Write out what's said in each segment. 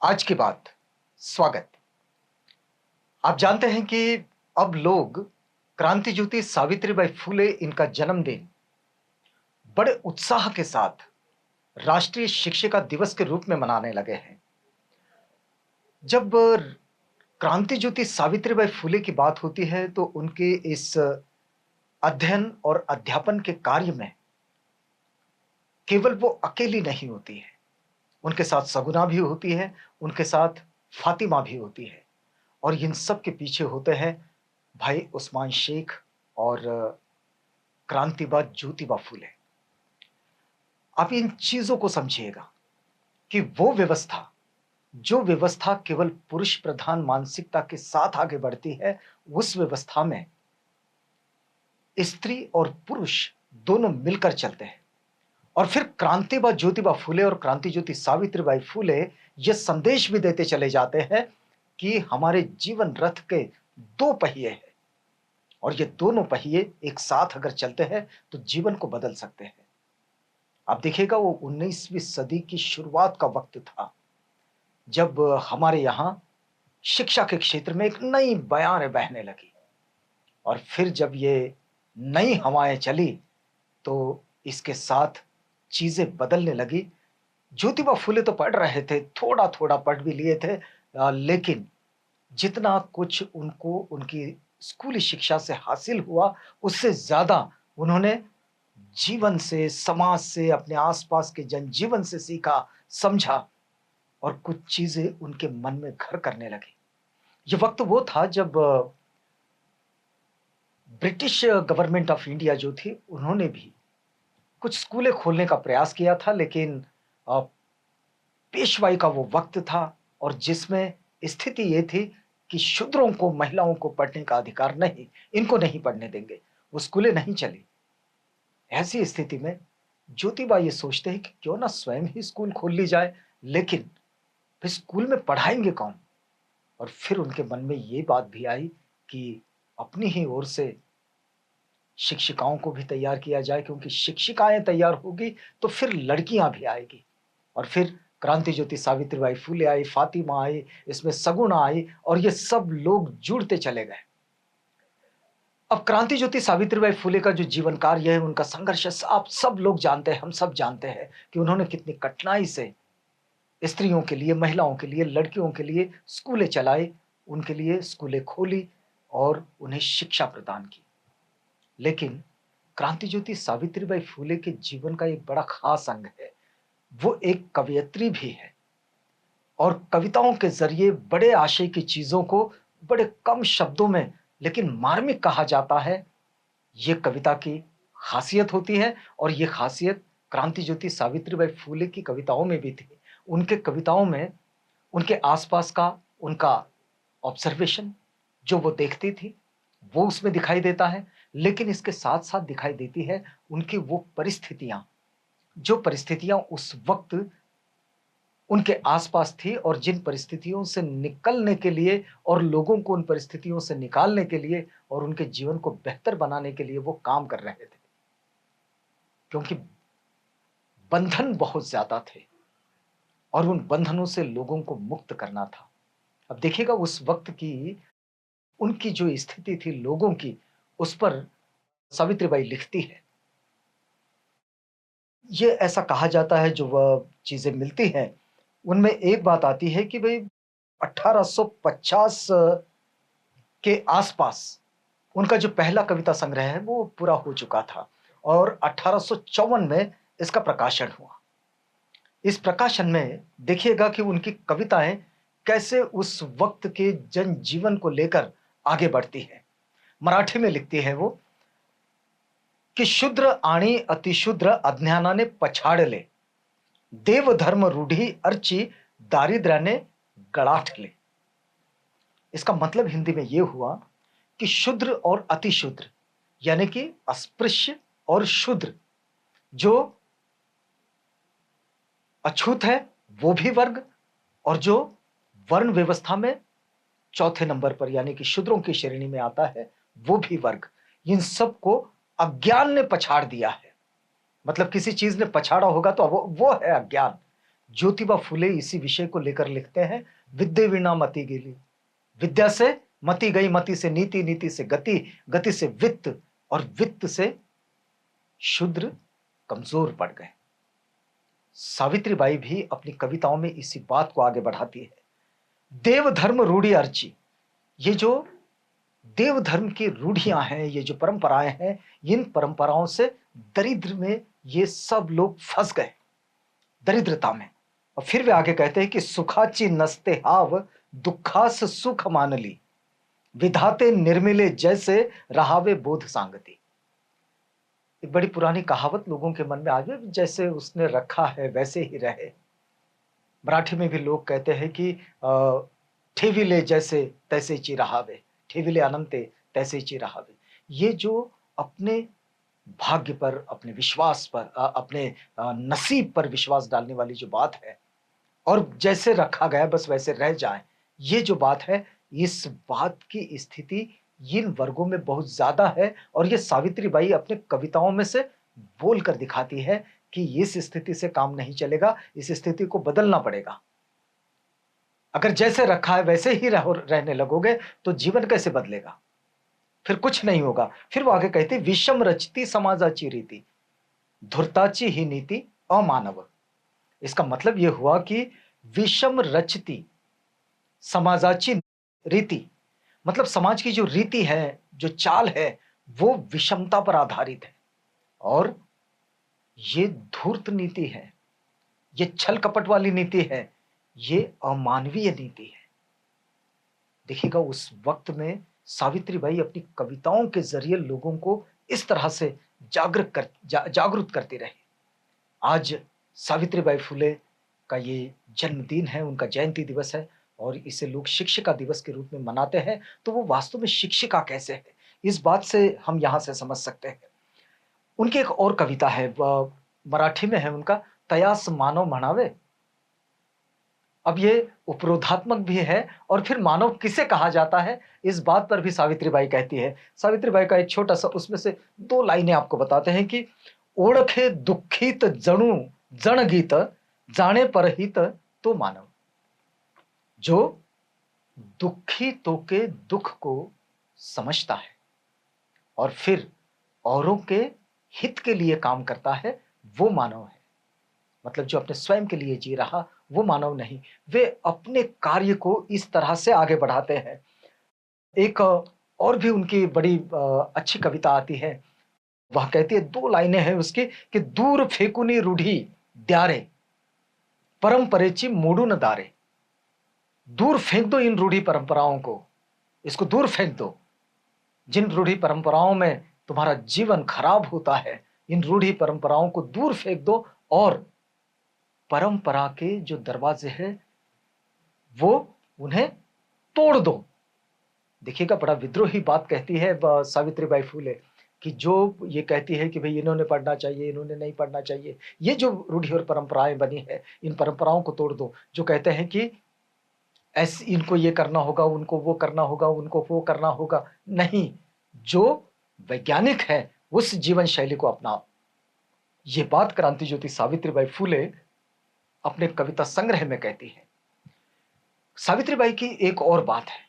आज की बात। स्वागत। आप जानते हैं कि अब लोग क्रांति ज्योति सावित्रीबाई फूले इनका जन्मदिन बड़े उत्साह के साथ राष्ट्रीय शिक्षिका दिवस के रूप में मनाने लगे हैं। जब क्रांति ज्योति सावित्रीबाई फूले की बात होती है तो उनके इस अध्ययन और अध्यापन के कार्य में केवल वो अकेली नहीं होती है, उनके साथ सगुना भी होती है, उनके साथ फातिमा भी होती है और इन सब के पीछे होते हैं भाई उस्मान शेख और क्रांतिबा ज्योतिबा फूले। आप इन चीजों को समझिएगा कि वो व्यवस्था, जो व्यवस्था केवल पुरुष प्रधान मानसिकता के साथ आगे बढ़ती है, उस व्यवस्था में स्त्री और पुरुष दोनों मिलकर चलते हैं। और फिर क्रांतिबा ज्योतिबा फूले और क्रांति ज्योति सावित्रीबाई फूले ये संदेश भी देते चले जाते हैं कि हमारे जीवन रथ के दो पहिए हैं और ये दोनों पहिए एक साथ अगर चलते हैं तो जीवन को बदल सकते हैं। आप देखिएगा वो 19वीं सदी की शुरुआत का वक्त था जब हमारे यहां शिक्षा के क्षेत्र में एक नई बयारें बहने लगी और फिर जब ये नई हवाएं चली तो इसके साथ चीजें बदलने लगी। ज्योतिबा फूले तो पढ़ रहे थे, थोड़ा थोड़ा पढ़ भी लिए थे, लेकिन जितना कुछ उनको उनकी स्कूली शिक्षा से हासिल हुआ उससे ज्यादा उन्होंने जीवन से, समाज से, अपने आसपास के जनजीवन से सीखा, समझा और कुछ चीजें उनके मन में घर करने लगी। ये वक्त वो था जब ब्रिटिश गवर्नमेंट ऑफ इंडिया जो थी उन्होंने भी कुछ स्कूलें खोलने का प्रयास किया था, लेकिन अ, पेशवाई का वो वक्त था और जिसमें स्थिति ये थी कि शूद्रों को, महिलाओं को पढ़ने का अधिकार नहीं, इनको नहीं पढ़ने देंगे, वो स्कूलें नहीं चली। ऐसी स्थिति में ज्योतिबा ये सोचते हैं कि क्यों ना स्वयं ही स्कूल खोल ली जाए, लेकिन फिर स्कूल में पढ़ाएंगे कौन? और फिर उनके मन में ये बात भी आई कि अपनी ही ओर से शिक्षिकाओं को भी तैयार किया जाए, क्योंकि शिक्षिकाएं तैयार होगी तो फिर लड़कियां भी आएगी। और फिर क्रांति ज्योति सावित्रीबाई फूले आई, फातिमा आई, इसमें सगुना आई और ये सब लोग जुड़ते चले गए। अब क्रांति ज्योति सावित्रीबाई फूले का जो जीवन कार्य है, उनका संघर्ष आप सब लोग जानते हैं, हम सब जानते हैं कि उन्होंने कितनी कठिनाई से स्त्रियों के लिए, महिलाओं के लिए, लड़कियों के लिए स्कूलें चलाई, उनके लिए स्कूलें खोली और उन्हें शिक्षा प्रदान की। लेकिन क्रांति ज्योति सावित्रीबाई फूले के जीवन का एक बड़ा खास अंग है, वो एक कवयित्री भी है और कविताओं के जरिए बड़े आशय की चीजों को बड़े कम शब्दों में लेकिन मार्मिक कहा जाता है। ये कविता की खासियत होती है और ये खासियत क्रांति ज्योति सावित्रीबाई फूले की कविताओं में भी थी। उनके कविताओं में उनके आसपास का उनका ऑब्जर्वेशन, जो वो देखती थी, वो उसमें दिखाई देता है, लेकिन इसके साथ साथ दिखाई देती है उनकी वो परिस्थितियां, जो परिस्थितियां उस वक्त उनके आसपास थी और जिन परिस्थितियों से निकलने के लिए और लोगों को उन परिस्थितियों से निकालने के लिए और उनके जीवन को बेहतर बनाने के लिए वो काम कर रहे थे, क्योंकि बंधन बहुत ज्यादा थे और उन बंधनों से लोगों को मुक्त करना था। अब देखिएगा उस वक्त की उनकी जो स्थिति थी लोगों की, उस पर सावित्रीबाई लिखती है। ये ऐसा कहा जाता है, जो वह चीजें मिलती हैं उनमें एक बात आती है कि भाई 1850 के आसपास उनका जो पहला कविता संग्रह है वो पूरा हो चुका था और 1854 में इसका प्रकाशन हुआ। इस प्रकाशन में देखिएगा कि उनकी कविताएं कैसे उस वक्त के जनजीवन को लेकर आगे बढ़ती है। मराठी में लिखती है वो कि शूद्र आणि अतिशूद्र अज्ञानाने पछाडले, देवधर्म रूढ़ी अर्ची दारिद्र्याने गळाठले। इसका मतलब हिंदी में यह हुआ कि शूद्र और अतिशूद्र, यानी कि अस्पृश्य और शूद्र, जो अछूत है वो भी वर्ग और जो वर्ण व्यवस्था में चौथे नंबर पर यानी कि शूद्रों की श्रेणी में आता है वो भी वर्ग, इन सबको अज्ञान ने पछाड़ दिया है। मतलब किसी चीज ने पछाड़ा होगा तो वो है अज्ञान। ज्योतिबा फुले इसी विषय को लेकर लिखते हैं, विद्ये वीणा मति गेली। विद्या से मति गई, मति से नीति, नीति से गति, गति से वित्त, और वित्त से शूद्र कमजोर पड़ गए। सावित्रीबाई भी अपनी कविताओं में इसी बात को आगे बढ़ाती है। देव धर्म रूढ़ी अर्ची, ये जो देव धर्म की रूढ़ियां हैं, ये जो परंपराएं हैं, इन परंपराओं से दरिद्र में ये सब लोग फंस गए, दरिद्रता में। और फिर वे आगे कहते हैं कि सुखाची नस्ते हाव, दुखास सुख मान ली, विधाते निर्मिले जैसे रहावे बोध सांगति। एक बड़ी पुरानी कहावत लोगों के मन में आज भी, जैसे उसने रखा है वैसे ही रहे। मराठी में भी लोग कहते हैं कि ठेविले जैसे तैसे ची रहावे, ठेविले अनंते तैसे ची रहावे। ये जो अपने भाग्य पर, अपने विश्वास पर, अपने नसीब पर विश्वास डालने वाली जो बात है, और जैसे रखा गया बस वैसे रह जाए, ये जो बात है, इस बात की स्थिति इन वर्गों में बहुत ज्यादा है। और ये सावित्रीबाई अपने कविताओं में से बोल कर दिखाती है कि इस स्थिति से काम नहीं चलेगा, इस स्थिति को बदलना पड़ेगा। अगर जैसे रखा है वैसे ही रहने लगोगे तो जीवन कैसे बदलेगा, फिर कुछ नहीं होगा। फिर वो आगे कहते, विषम रचती समाजाची रीति, धुर्ताची ही नीति अमानव। इसका मतलब यह हुआ कि विषम रचती समाजाची रीति, मतलब समाज की जो रीति है, जो चाल है, वो विषमता पर आधारित है। और ये धूर्त नीति है, ये छल कपट वाली नीति है, ये अमानवीय नीति है। देखिएगा, उस वक्त में सावित्रीबाई अपनी कविताओं के जरिए लोगों को इस तरह से जागरूक करती रही। आज सावित्रीबाई फुले का ये जन्मदिन है, उनका जयंती दिवस है, और इसे लोग शिक्षिका दिवस के रूप में मनाते हैं। तो वो वास्तव में शिक्षिका कैसे है, इस बात से हम यहां से समझ सकते हैं। उनकी एक और कविता है, मराठी में है उनका, तयास मानव म्हणावे। अब ये उपरोधात्मक भी है, और फिर मानव किसे कहा जाता है, इस बात पर भी सावित्रीबाई कहती है। सावित्रीबाई का एक छोटा सा उसमें से दो लाइनें आपको बताते हैं कि ओळखे दुःखित जणू जण गीत, जाने परहित तो मानव। जो दुखितों के दुख को समझता है और फिर औरों के हित के लिए काम करता है, वो मानव है। मतलब जो अपने स्वयं के लिए जी रहा, वो मानव नहीं। वे अपने कार्य को इस तरह से आगे बढ़ाते हैं। एक और भी उनकी बड़ी अच्छी कविता आती है। वह कहती है, दो लाइनें हैं उसकी, कि दूर फेकुनी रूढ़ी द्यारे, परंपरेची मोडून दारे। दूर फेंक दो इन रूढ़ी परंपराओं को, इसको दूर फेंक दो। जिन रूढ़ी परंपराओं में तुम्हारा जीवन खराब होता है, इन रूढ़ी परंपराओं को दूर फेंक दो, और परंपरा के जो दरवाजे हैं वो उन्हें तोड़ दो। देखिएगा, बड़ा विद्रोही बात कहती है सावित्रीबाई फुले, कि जो ये कहती है कि भाई इन्होंने पढ़ना चाहिए, इन्होंने नहीं पढ़ना चाहिए, ये जो रूढ़ी और परंपराएं बनी है, इन परंपराओं को तोड़ दो। जो कहते हैं कि ऐसे इनको ये करना होगा, उनको वो करना होगा, उनको वो करना होगा, नहीं, जो वैज्ञानिक है उस जीवन शैली को अपनाओ। ये बात क्रांति ज्योति सावित्रीबाई फुले अपने कविता संग्रह में कहती है। सावित्रीबाई की एक और बात है,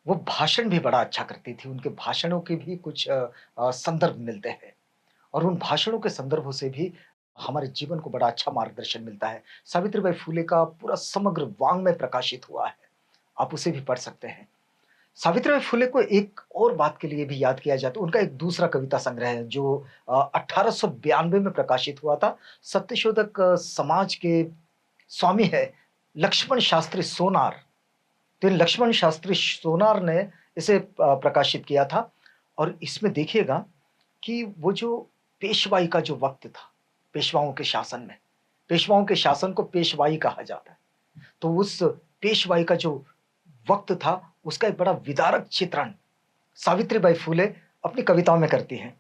वो भाषण भी बड़ा अच्छा करती थी। उनके भाषणों के भी कुछ संदर्भ मिलते हैं, और उन भाषणों के संदर्भों से भी हमारे जीवन को बड़ा अच्छा मार्गदर्शन मिलता है। सावित्रीबाई फुले का पूरा समग्र वाङ्मय प्रकाशित हुआ है, आप उसे भी पढ़ सकते हैं। सावित्रीबाई फुले को एक और बात के लिए भी याद किया जाता है। उनका एक दूसरा कविता संग्रह है जो 1892 में प्रकाशित हुआ था। सत्यशोधक समाज के स्वामी है लक्ष्मण शास्त्री सोनार। तो इन लक्ष्मण शास्त्री सोनार ने इसे प्रकाशित किया था। और इसमें देखिएगा कि वो जो पेशवाई का जो वक्त था, पेशवाओं के शासन में, पेशवाओं के शासन को पेशवाई कहा जाता है। तो उस पेशवाई का जो वक्त था, उसका एक बड़ा विदारक चित्रण सावित्रीबाई फुले अपनी कविताओं में करती हैं।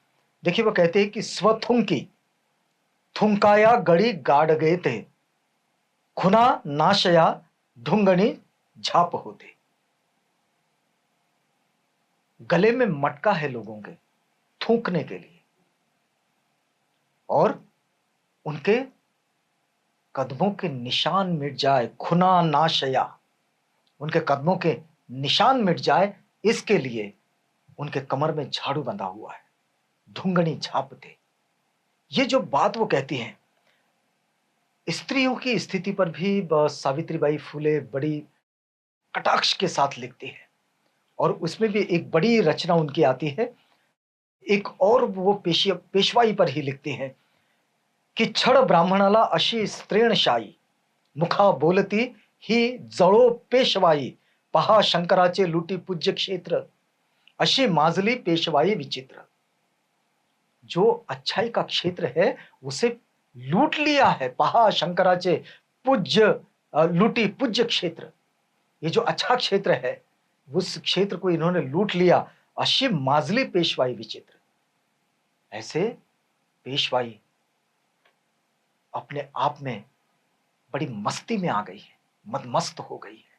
देखिए, वो कहते हैं कि स्वथुंकी थुंकाया गड़ी गाड़ गए थे, खुना नाशया ढूंगनी झाप होते। गले में मटका है लोगों के थूकने के लिए, और उनके कदमों के निशान मिट जाए, खुना नाशया, उनके कदमों के निशान मिट जाए, इसके लिए उनके कमर में झाड़ू बंधा हुआ है, धुंगनी झापते। ये जो बात वो कहती हैं, स्त्रियों की स्थिति पर भी सावित्रीबाई फूले बड़ी कटाक्ष के साथ लिखती है, और उसमें भी एक बड़ी रचना उनकी आती है। एक और वो पेशवाई पर ही लिखती हैं कि छड़ ब्राह्मणाला अशी स्त्रीणशाही, मुखा बोलती ही जळो पेशवाई, पहा शंकराचे लुटी पूज्य क्षेत्र, अशी माजली पेशवाई विचित्र। जो अच्छाई का क्षेत्र है उसे लूट लिया है, पहा शंकराचे पूज्य लूटी पूज्य क्षेत्र। ये जो अच्छा क्षेत्र है उस क्षेत्र को इन्होंने लूट लिया। अशी माजली पेशवाई विचित्र, ऐसे पेशवाई अपने आप में बड़ी मस्ती में आ गई है, मदमस्त हो गई है।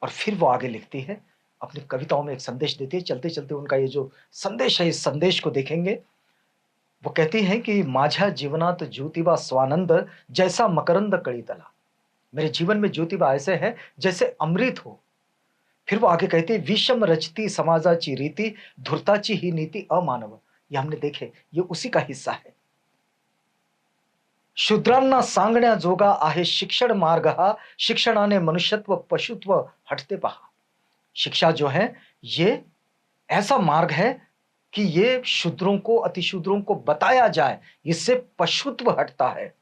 और फिर वो आगे लिखती है, अपनी कविताओं में एक संदेश देती है। चलते चलते उनका ये जो संदेश है, इस संदेश को देखेंगे। वो कहती हैं कि माझ्या जीवनात ज्योतिबा स्वानंद, जैसा मकरंद कळीतला। मेरे जीवन में ज्योतिबा ऐसे है जैसे अमृत हो। फिर वो आगे कहते हैं, विषम रचती समाजाची रीति, धुरताची ही नीति अमानव। ये हमने देखे, ये उसी का हिस्सा है। शूद्रांना सांगण्या जोगा आहे शिक्षण मार्ग हा, शिक्षणाने मनुष्यत्व पशुत्व हटते पहा। शिक्षा जो है ये ऐसा मार्ग है कि ये शूद्रों को अतिशूद्रों को बताया जाए, इससे पशुत्व हटता है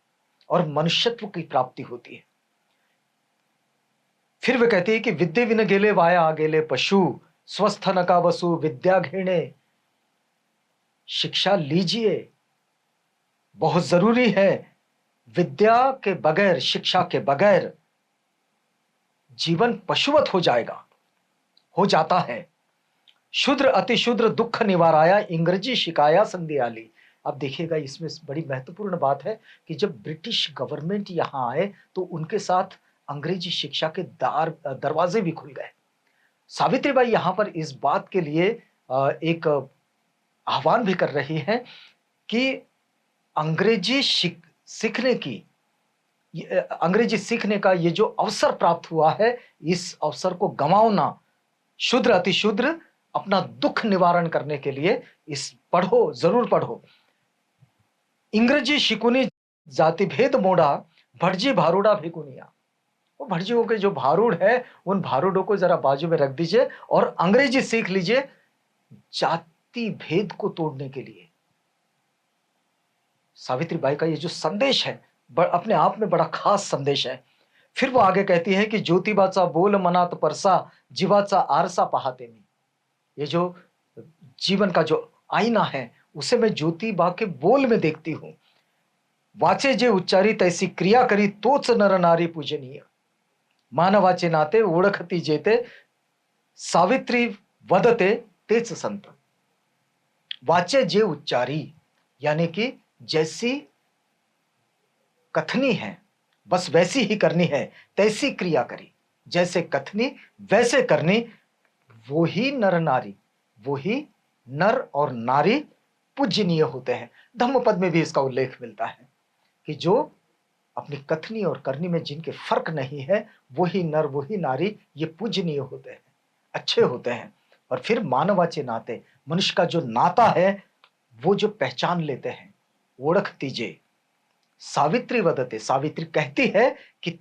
और मनुष्यत्व की प्राप्ति होती है। फिर वे कहती है कि विद्ये विन गेले वाया गेले पशु, स्वस्थ नका बसु विद्या घेणे। शिक्षा लीजिए, बहुत जरूरी है। विद्या के बगैर, शिक्षा के बगैर जीवन पशुवत हो जाएगा, हो जाता है। शूद्र अतिशूद्र दुख निवाराया, इंग्रजी शिकाया संधि आली। अब देखिएगा, इसमें बड़ी महत्वपूर्ण बात है कि जब ब्रिटिश गवर्नमेंट यहां आए तो उनके साथ अंग्रेजी शिक्षा के दरवाजे भी खुल गए। सावित्रीबाई यहां पर इस बात के लिए एक आह्वान भी कर रही हैं कि अंग्रेजी सीखने की, अंग्रेजी सीखने का ये जो अवसर प्राप्त हुआ है, इस अवसर को गंवाओ ना। शूद्र अतिशूद्र अपना दुख निवारण करने के लिए इस पढ़ो, जरूर पढ़ो। इंग्रजी शिकुनी जाति भेद मोड़ा, भटजी भारूडा भिकुनिया। वो भटजियों के जो भारूड है, उन भारूडों को जरा बाजू में रख दीजिए और अंग्रेजी सीख लीजिए, जाति भेद को तोड़ने के लिए। सावित्रीबाई का ये जो संदेश है अपने आप में बड़ा खास संदेश है। फिर वो आगे कहती है कि ज्योतिबाचा बोल मनात परसा, जीवाचा आरसा पाहते मी। ये जो जीवन का जो आईना है उसे मैं ज्योतिबा के बोल में देखती हूं। वाचे जे उच्चारी तैसी क्रिया करी, तोच नर नारी पूजनीय। मानवाचे नाते ओळखती जेते, सावित्री वदते तेच संत। वाचे जे उच्चारी, यानी कि जैसी कथनी है बस वैसी ही करनी है, तैसी क्रिया करी, जैसे कथनी वैसे करनी। वो ही नर नारी, वो ही नर और नारी पूजनीय होते हैं। धम्मपद में भी इसका उल्लेख मिलता है कि जो अपनी कथनी और करनी में जिनके फर्क नहीं है, वही नर वही नारी ये पूजनीय होते हैं, अच्छे होते हैं। और फिर मानवाचे नाते, मनुष्य का जो नाता है वो जो पहचान लेते हैं, ओळखती जे। सावित्री वदते, सावित्री कहती है कि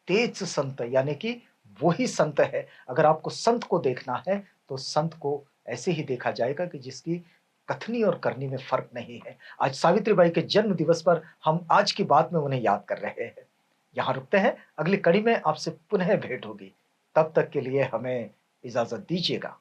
तेज संत, यानी कि वही संत है। अगर आपको संत को देखना है तो संत को ऐसे ही देखा जाएगा कि जिसकी कथनी और करनी में फर्क नहीं है। आज सावित्रीबाई के जन्म दिवस पर हम आज की बात में उन्हें याद कर रहे हैं। यहां रुकते हैं, अगली कड़ी में आपसे पुनः भेंट होगी। तब तक के लिए हमें इजाजत दीजिएगा।